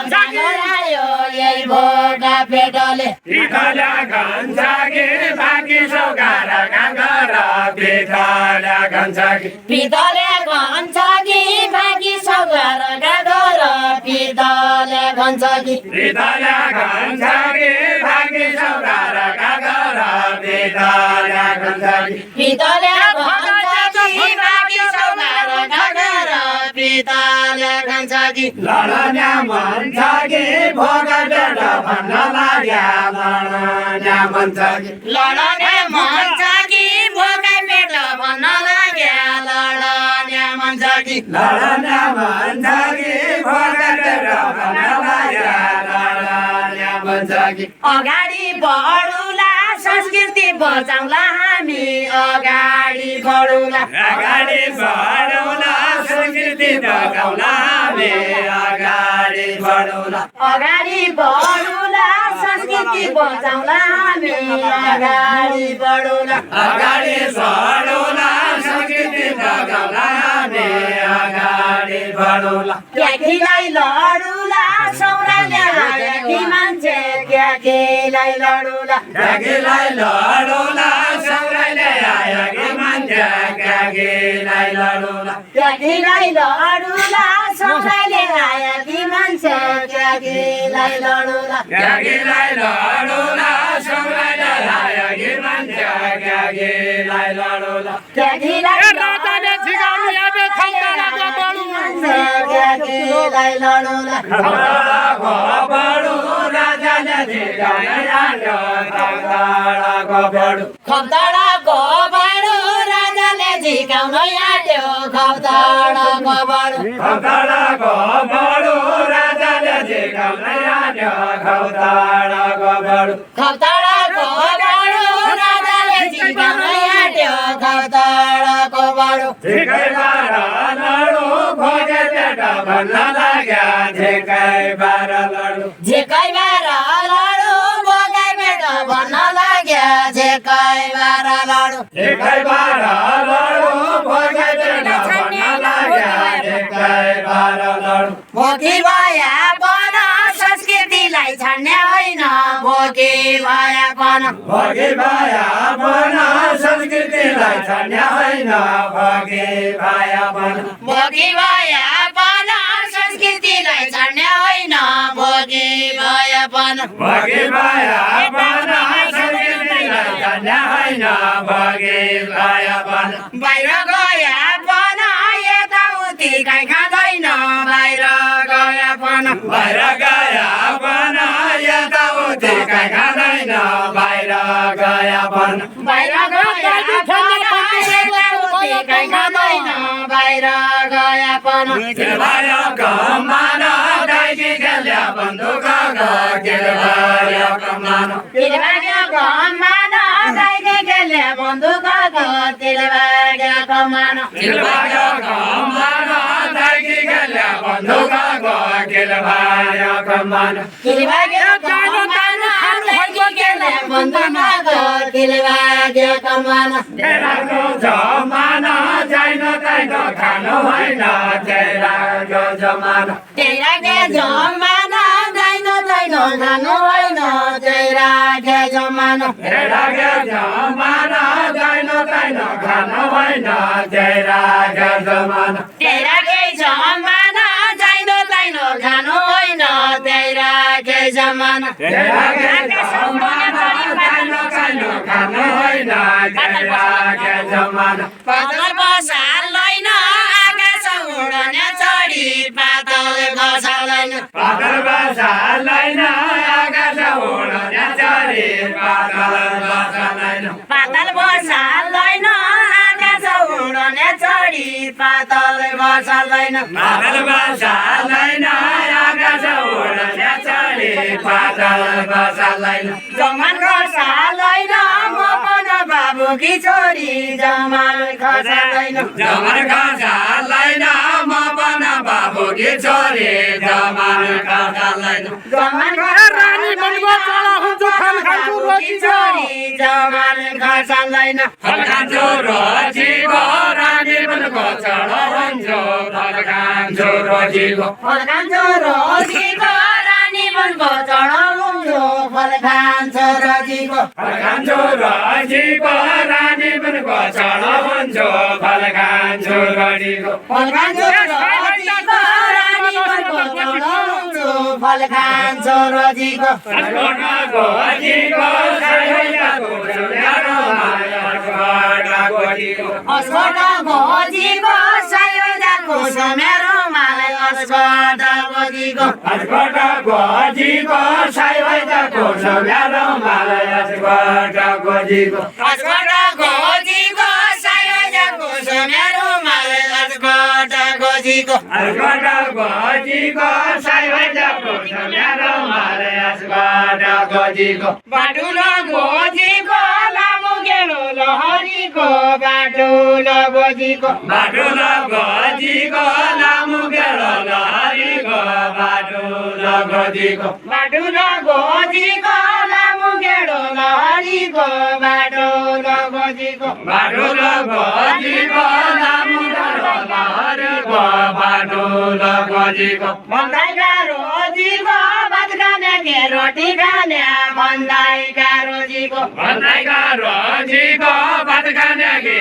गरायो यही भोका पेटले पितल्या घन्साकी बाँकी सौगार गाँगर पितल्या घन्साकी पितले घन्साकी बाँकी सौगार गाँगर पितले घन्साकी पितल्या घन्साकी बाँकी सौगार गाँगर पितल्या घन्साकी पितले घन्साकी बाँकी सौगार गाँगर पितले घन्साकी लडन्या मन छ कि भोग पेट भन्न लाग्या लडन्या मन छ कि लडने मन छ कि भोकै पेट भन्न लाग्या लडने मन छ कि लडन्या मन छ कि भोग पेट भन्न लाग्या लडन्या मन छ कि अगाडि बढौला संस्कृति बचाउँला हामी अगाडि बढौला अगाडि बढौला संस्कृति बचाउँला हामी अगाडि बढौला अगाडि बढौला संस्कृति बचाउँला हामी अगाडि बढौला अगाडि बढौला संस्कृति बचाउँला हामी अगाडि बढौला क्याकीलाई लडौला सौराले आएकी मान्छे क्याकीलाई लडौला क्याकीलाई लडौला सौराले आएकी मान्छे क्याकीलाई लडौला क्याकीलाई लडौला सौराले आएकी मान्छे क्याकीलाई लडौला क्याकीलाई लडौला सौराले आएकी मान्छे क्याकीलाई लडौला क्याकीलाई क्याकीलाई लडौला बडो राजाले झिकाउने आयो खप्तडाको बडो खप्तडाको बडो राजाले झिकाउन आट्यो खप्तडाको बडो खप्तडाको बडो राजाले झिकाउने आयो खप्तडाको बडो खप्तडाको बडो राजाले झिकाउन आट्यो खप्तडाको बडो झिकैबार लडो भोगे पेट भन्न लाग्या झिकैबार लडो झिकैबार लडो भोकै पेट भन्न लाग्या झिकैबार लडो झिकैबार लडो भोगे पेट भन्न लाग्या झिकैबार लडो भोकी भया पन संस्कृतिलाई छाड्ने होइन भोकी भया पन भोगे भाया बन संस्कृतिलाई छाड्ने होइन भोगे भाया बन भोकी भया पन संस्कृतिलाई छाड्ने होइन भोकी भया पन भोगे भाया बन संस्कृतिलाई छाड्ने होइन भोगे भाया बन बाहिर गया पन यताउति काहीँ खाँदैन बाहिर गया पन बाहिर गया बन यताउति काहीँ खाँदैन बाहिर गया बन बाहिर गया पन यताउति काहीँ खाँदैन बाहिर गया पन किलभायो कमान दाइकी खेल्या बन्दुक किलभायो कमान तिलभाग्य कमान दाइले गेले बन्दुक तिलभाग्य कमान किलभायो कमान दाइकी खेल्या बन्दुक किलभायो कमान तिलभाग्य कमान दाइले गेले बन्दुक तिलभाग्य कमान तेराको जमाना जाइन ताइन खानु होइन तेराको जमाना तेराके जमाना जाइन ताइन खानु होइन तेराके जमाना तेराको जमाना जाइन ताइन खानु होइन तेराको जमाना तेराके जमाना जाइन ताइन खानु होइन तेराके जमाना तेराको जमाना जाइन ताइन खानु होइन तेराको जमाना पातल बसाल्दैन आकाश उड्ने चढी पातल बसाल्दैन पातल बसाल्दैन आकाश उड्ने चढी पातल बसाल्दैन पातल बसाल्दैन आकाश उड्ने चढी पातल बसाल्दैन पातल बसाल्दैन आकाश उड्ने चढी पातल बसाल्दैन जमान खसाल्दैन म पन बाबुकी छोरी जमान खसाल्दैन जमान खसाल्दैन म पन बाबुकी छोरी जमान खसाल्दैन जमान बाबुकी छोरी जमान खसाल्दैन फल्कान्छु रोजीको रानी बनको चढो हुन्छु फल्कान्छु रोजीको फल्कान्छु रोजीको रोजीको खान्छु रोजीको रानी बनको चढ हुन्छु फल खान्छु रोजीको फल खान्छु रोजीको रानी बनको चढाउँछु फल खान्छु रोजीको गोजीको साइबाको मेरो माया गोजीको अस्पट गोजीको साइबाको मेरो माया अस्पट गोजीको अस्पट गोजीको साइबाको मेरो माया अस्पट गोजीको अस्पट गोजीको साइबाको मेरो माया अस्पट गोजीको अस्पट गोजीको साइबाको मेरो माया अस्पट गोजीको बाटुलो गोजीको लामो गेलो लहरीको बाटुलो गोजीको बाटुलो गोजीको लामो गेलो लहरीको बाटुलो गोजीको बाटुलो गोजीको लामो गेलो लहरीको बाटुलो गोजीको बाटुलो गोजीको लामो गेलो लहरीको बाटुलो गोजीको भन्दाइका रोजीको भात खाने के रोटी खाने भन्दाइका रोजीको भन्दाइका रोजीको भात खाने के